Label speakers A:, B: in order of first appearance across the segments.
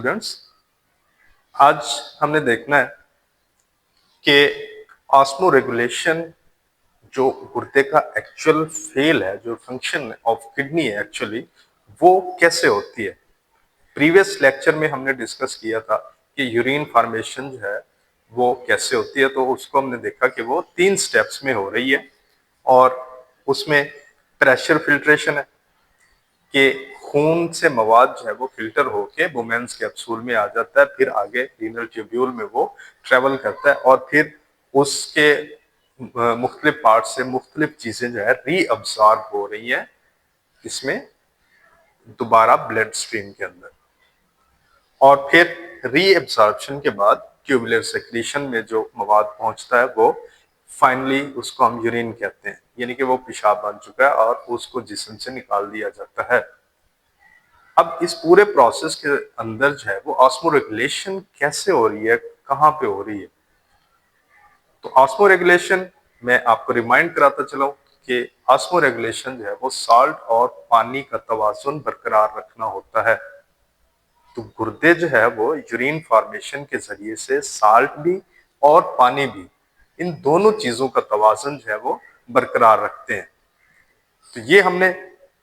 A: Students, आज हमने देखना है कि ऑस्मो रेगुलेशन जो गुर्दे का एक्चुअल फेल है, जो फंक्शन ऑफ किडनी है एक्चुअली, वो कैसे होती है। प्रीवियस लेक्चर में हमने डिस्कस किया था कि यूरिन फॉर्मेशन जो है वो कैसे होती है, तो उसको हमने देखा कि वो 3 स्टेप्स में हो रही है। और उसमें प्रेशर फिल्ट्रेशन है कि खून से मवाद जो है वो फिल्टर होके वुमेन्स कैप्सूल में आ जाता है, फिर आगे रीनल ट्यूब्यूल में वो ट्रेवल करता है और फिर उसके मुख्तलिफ पार्ट से मुख्तलिफ चीजें जो है रीअब्सॉर्ब हो रही हैं इसमें दोबारा ब्लड स्ट्रीम के अंदर। और फिर रीअब्सॉर्प्शन के बाद ट्यूबुलर सेक्रीशन में जो मवाद पहुंचता है वो फाइनली उसको हम यूरिन कहते हैं, यानी कि वो पेशाब बन चुका है और उसको जिस्म से निकाल दिया जाता है। अब इस पूरे प्रोसेस के अंदर जो है वो ऑस्मो रेगुलेशन कैसे हो रही है, कहाँ पे हो रही है। तो ऑस्मो रेगुलेशन मैं आपको रिमाइंड कराता चला कि ऑस्मो रेगुलेशन जो है वो साल्ट और पानी का तवाजुन बरकरार रखना होता है। तो गुर्दे जो है वो यूरिन फॉर्मेशन के जरिए से साल्ट भी और पानी भी, इन दोनों चीजों का तवाजुन जो है वो बरकरार रखते हैं। तो ये हमने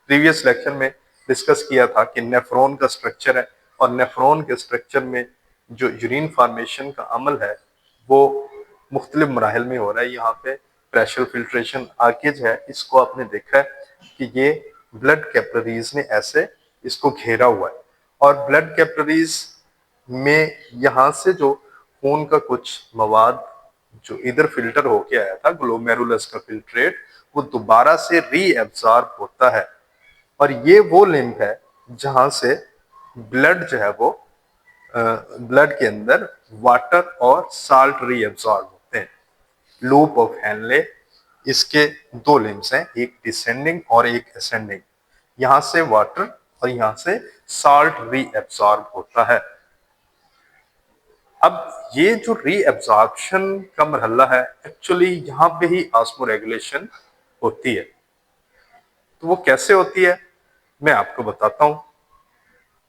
A: प्रीवियस लेक्चर में डिस्कस किया था कि नेफ्रॉन का स्ट्रक्चर है, और नेफ्रॉन के स्ट्रक्चर में जो यूरिन फॉर्मेशन का अमल है वो मुख्तलिफ मराहल में हो रहा है। यहाँ पे प्रेशर फिल्ट्रेशन आगे जो है इसको आपने देखा है कि ये ब्लड कैपिलरीज ने ऐसे इसको घेरा हुआ है, और ब्लड कैपिलरीज में यहाँ से जो खून का कुछ मवाद जो इधर फिल्टर होके आया था ग्लोमेरुलस का फिल्ट्रेट, वो दोबारा से रीएब्सॉर्ब होता है। और ये वो लिंक है जहां से ब्लड जो है वो ब्लड के अंदर वाटर और साल्ट रीएब्सॉर्ब होते हैं। लूप ऑफ हेनले इसके 2 लिम्स हैं, एक डिसेंडिंग और एक असेंडिंग। यहां से वाटर और यहां से साल्ट रीएब्सॉर्ब होता है। अब ये जो रीएब्सॉर्प्शन का मरहला है एक्चुअली यहाँ पे ही ऑस्मो रेगुलेशन होती है। तो वो कैसे होती है मैं आपको बताता हूं।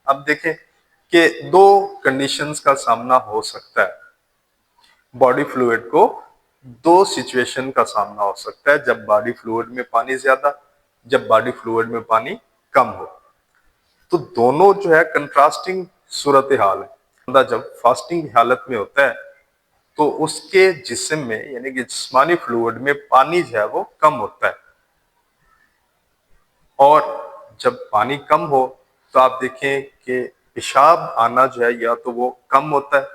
A: अब देखें कि 2 कंडीशंस का सामना हो सकता है। बॉडी फ्लूइड को 2 सिचुएशन का सामना हो सकता है, जब बॉडी फ्लूइड में पानी ज्यादा, जब बॉडी फ्लूइड में पानी कम हो। तो दोनों जो है कंट्रास्टिंग सूरत हाल है। बंदा जब फास्टिंग की हालत में होता है तो उसके जिस्म में यानी कि जिस्मानी फ्लूइड में पानी जो है वो कम होता है, और जब पानी कम हो तो आप देखें कि पेशाब आना जो है या तो वो कम होता है,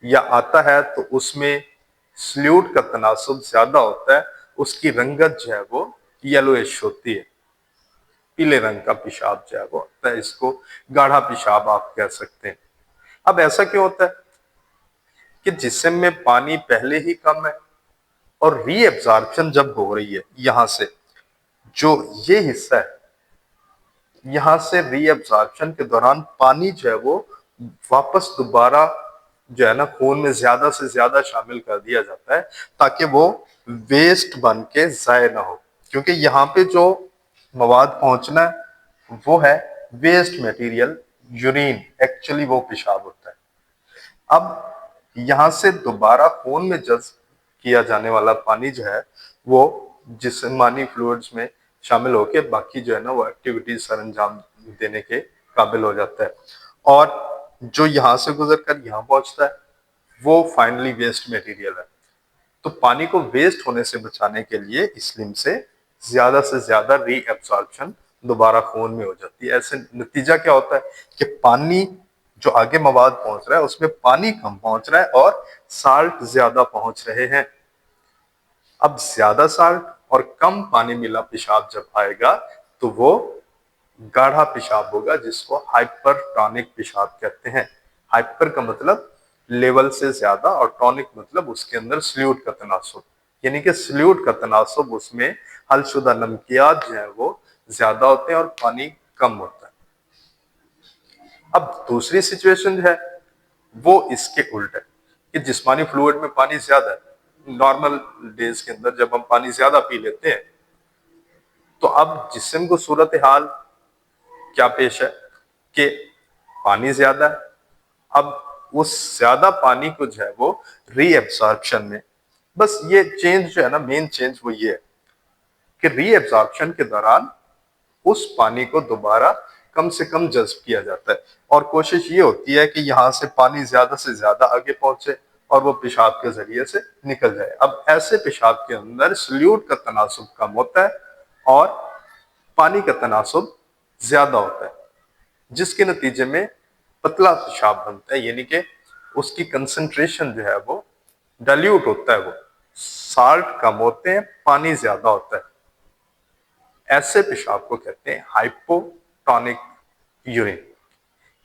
A: या आता है तो उसमें स्ल्यूट का तनासुब ज्यादा होता है, उसकी रंगत जो है वो येलोइश होती है, पीले रंग का पेशाब जो है वो होता है। इसको गाढ़ा पेशाब आप कह सकते हैं। अब ऐसा क्यों होता है कि जिस्म में पानी पहले ही कम है, और रीएब्सॉर्प्शन जब हो रही है यहां से जो ये हिस्सा है, यहां से रीअब्जॉर्प्शन के दौरान पानी जो है वो वापस दोबारा जो है ना खून में ज्यादा से ज्यादा शामिल कर दिया जाता है, ताकि वो वेस्ट बन के जाया ना हो। क्योंकि यहाँ पे जो मवाद पहुंचना है वो है वेस्ट मटेरियल, यूरिन, एक्चुअली वो पेशाब होता है। अब यहां से दोबारा खून में जज्ब किया जाने वाला पानी जो है वो जिस्मानी फ्लूइड्स में शामिल होके बाकी जो है ना वो एक्टिविटीज सर अंजाम देने के काबिल हो जाता है, और जो यहां से गुजर कर यहाँ पहुंचता है वो फाइनली वेस्ट मटेरियल है। तो पानी को वेस्ट होने से बचाने के लिए इस लिम से ज्यादा रीअब्सॉर्प्शन दोबारा खून में हो जाती है। ऐसे नतीजा क्या होता है कि पानी जो आगे मवाद पहुंच रहा है उसमें पानी कम पहुंच रहा है और साल्ट ज्यादा पहुंच रहे हैं। अब ज्यादा साल्ट और कम पानी मिला पेशाब जब आएगा तो वो गाढ़ा पेशाब होगा, जिसको हाइपरटॉनिक पेशाब कहते हैं। हाइपर का मतलब लेवल से ज्यादा, और टॉनिक मतलब उसके अंदर स्ल्यूट का तनासुब, यानी कि स्ल्यूट का तनासुब उसमें हलशुदा नमकियात जो है वो ज्यादा होते हैं और पानी कम होता है। अब दूसरी सिचुएशन जो है वो इसके उल्ट है कि जिस्मानी फ्लूइड में पानी ज्यादा है। नॉर्मल डेज के अंदर जब हम पानी ज्यादा पी लेते हैं तो अब जिस्म को सूरत हाल क्या पेश है कि पानी ज्यादा है। अब उस ज्यादा पानी को जो है वो रीएब्सॉर्प्शन में, बस ये चेंज जो है ना, मेन चेंज वो ये है कि रीएब्सॉर्प्शन के दौरान उस पानी को दोबारा कम से कम जज्ब किया जाता है और कोशिश ये होती है कि यहाँ से पानी ज्यादा से ज्यादा आगे पहुंचे और वो पेशाब के जरिए से निकल जाए। अब ऐसे पेशाब के अंदर सल्यूट का तनासुब कम होता है और पानी का तनासुब ज्यादा होता है, जिसके नतीजे में पतला पेशाब बनता है, यानी कि उसकी कंसंट्रेशन जो है वो डाइल्यूट होता है, वो साल्ट कम होते हैं, पानी ज्यादा होता है। ऐसे पेशाब को कहते हैं हाइपोटोनिक यूरिन,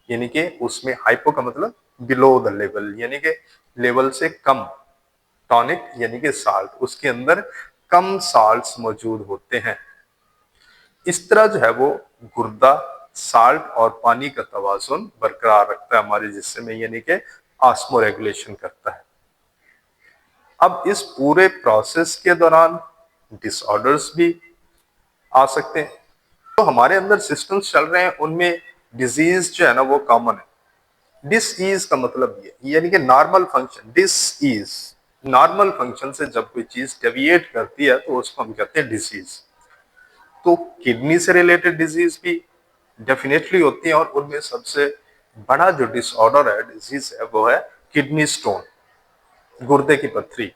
A: यानी कि उसमें हाइपो का मतलब बिलो द लेवल, यानी कि लेवल से कम, टॉनिक यानी कि साल्ट, उसके अंदर कम साल्ट्स मौजूद होते हैं। इस तरह जो है वो गुर्दा साल्ट और पानी का तवाजुन बरकरार रखता है हमारे जिस्म में, यानी कि ऑस्मो रेगुलेशन करता है। अब इस पूरे प्रोसेस के दौरान डिसऑर्डर्स भी आ सकते हैं। तो हमारे अंदर सिस्टम्स चल रहे हैं, उनमें डिजीज जो है ना वो कॉमन है। डिसईज का मतलब ये, यानी कि नॉर्मल फंक्शन, डिसईज नॉर्मल फंक्शन से जब कोई चीज डेविएट करती है तो उसको हम कहते हैं डिसीज। तो किडनी से रिलेटेड डिजीज भी डेफिनेटली होती है और उनमें सबसे बड़ा जो डिसऑर्डर है, डिजीज है, वो है किडनी स्टोन, गुर्दे की पथरी।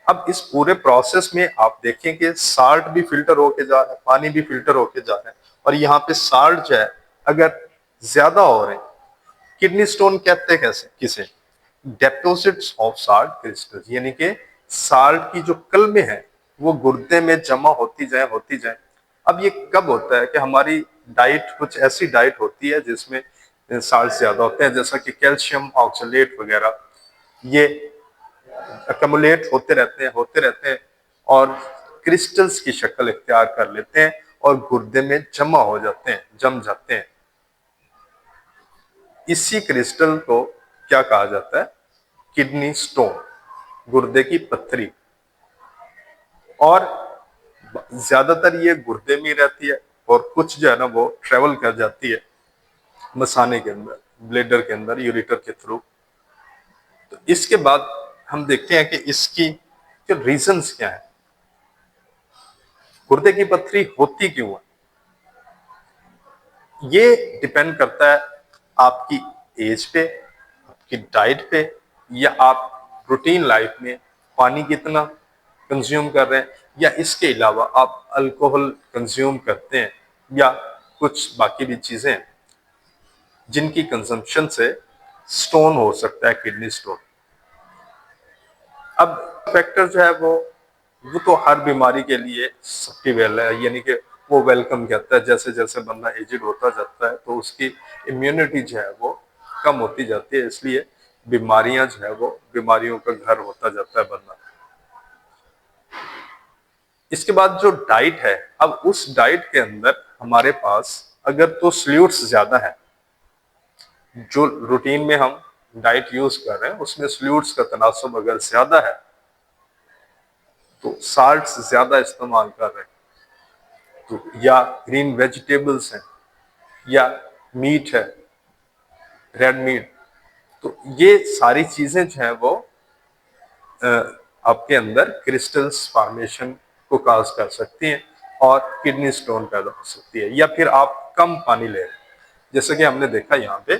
A: अब इस पूरे प्रोसेस में आप देखें कि साल्ट भी फिल्टर होके जा रहा है, पानी भी फिल्टर होके जा रहा है, और यहाँ पे साल्ट जो है अगर ज्यादा हो रहे हैं, किडनी स्टोन कहते हैं कैसे किसे, डेपोजिट्स ऑफ साल्ट क्रिस्टल्स, यानी कि साल्ट की जो कलमें हैं वो गुर्दे में जमा होती जाए। अब ये कब होता है कि हमारी डाइट कुछ ऐसी डाइट होती है जिसमें साल्ट ज्यादा होते हैं, जैसा कि कैल्शियम ऑक्सलेट वगैरह, ये अकमुलेट होते रहते हैं और क्रिस्टल्स की शक्ल इख्तियार कर लेते हैं और गुर्दे में जमा हो जाते हैं, जम जाते हैं। इसी क्रिस्टल को क्या कहा जाता है, किडनी स्टोन, गुर्दे की पत्थरी। और ज्यादातर ये गुर्दे में रहती है और कुछ जो है ना वो ट्रेवल कर जाती है मसाने के अंदर, ब्लेडर के अंदर, यूरिटर के थ्रू। तो इसके बाद हम देखते हैं कि इसकी जो रीजंस क्या है, गुर्दे की पथरी होती क्यों है। ये डिपेंड करता है आपकी एज पे, आपकी डाइट पे, या आप रूटीन लाइफ में पानी कितना कंज्यूम कर रहे हैं, या इसके अलावा आप अल्कोहल कंज्यूम करते हैं, या कुछ बाकी भी चीजें हैं जिनकी कंजम्पशन से स्टोन हो सकता है, किडनी स्टोन। अब फैक्टर जो है वो तो हर बीमारी के लिए सबकी वेल है, यानी कि वो वेलकम कहता है। जैसे जैसे बंदा एजिड होता जाता है तो उसकी इम्यूनिटी जो है वो कम होती जाती है, इसलिए बीमारियां जो है वो बीमारियों का घर होता जाता है बंदा। इसके बाद जो डाइट है, अब उस डाइट के अंदर हमारे पास अगर तो सल्यूट्स ज्यादा है, जो रूटीन में हम डाइट यूज कर रहे हैं उसमें सल्यूट्स का तनासुब अगर ज्यादा है, तो साल्ट्स ज्यादा इस्तेमाल कर रहे हैं, तो या ग्रीन वेजिटेबल्स हैं, या मीट है, रेड मीट, तो ये सारी चीजें जो है वो अ, आपके अंदर क्रिस्टल्स फॉर्मेशन को काज कर सकती हैं और किडनी स्टोन पैदा हो सकती है। या फिर आप कम पानी ले रहे हैं, जैसे कि हमने देखा यहाँ पे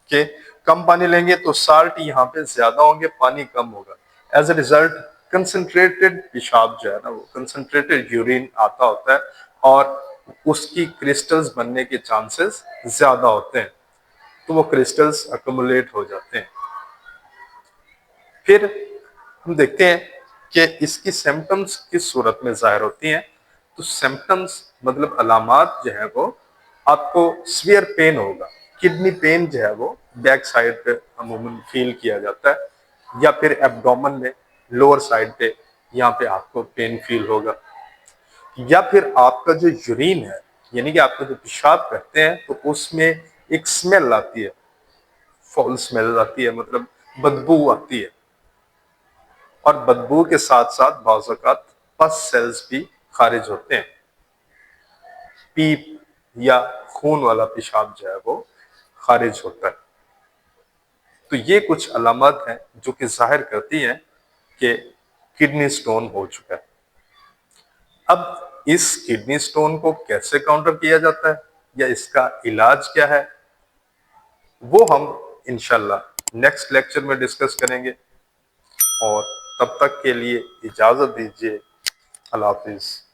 A: कि कम पानी लेंगे तो साल्ट यहाँ पे ज्यादा होंगे, पानी कम होगा। एज ए रिजल्ट कंसंट्रेटेड पेशाब जो है ना, वो कंसंट्रेटेड यूरिन आता होता है और उसकी क्रिस्टल्स बनने के चांसेस ज्यादा होते हैं, तो वो क्रिस्टल्स अक्मुलेट हो जाते हैं। फिर हम देखते हैं कि इसकी सिम्टम्स किस सूरत में जाहिर होती हैं। तो सिम्टम्स मतलब अलामात जो है वो, आपको स्वियर पेन होगा, किडनी पेन जो है वो बैक साइड पे अमूमन फील किया जाता है, या फिर एब्डोमेन में लोअर साइड पे, यहाँ पे आपको पेन फील होगा। या फिर आपका जो यूरिन है, यानी कि आपका जो पेशाब करते हैं, तो उसमें एक स्मेल आती है, फॉल स्मेल आती है, मतलब बदबू आती है, और बदबू के साथ साथ बाज़ औक़ात पस सेल्स भी खारिज होते हैं। पीप या खून वाला पेशाब जो है वो खारिज होता है। तो ये कुछ अलामत हैं जो कि जाहिर करती हैं कि किडनी स्टोन हो चुका है। अब इस किडनी स्टोन को कैसे काउंटर किया जाता है या इसका इलाज क्या है, वो हम इंशाल्लाह नेक्स्ट लेक्चर में डिस्कस करेंगे। और तब तक के लिए इजाजत दीजिए। अल्लाह हाफिज।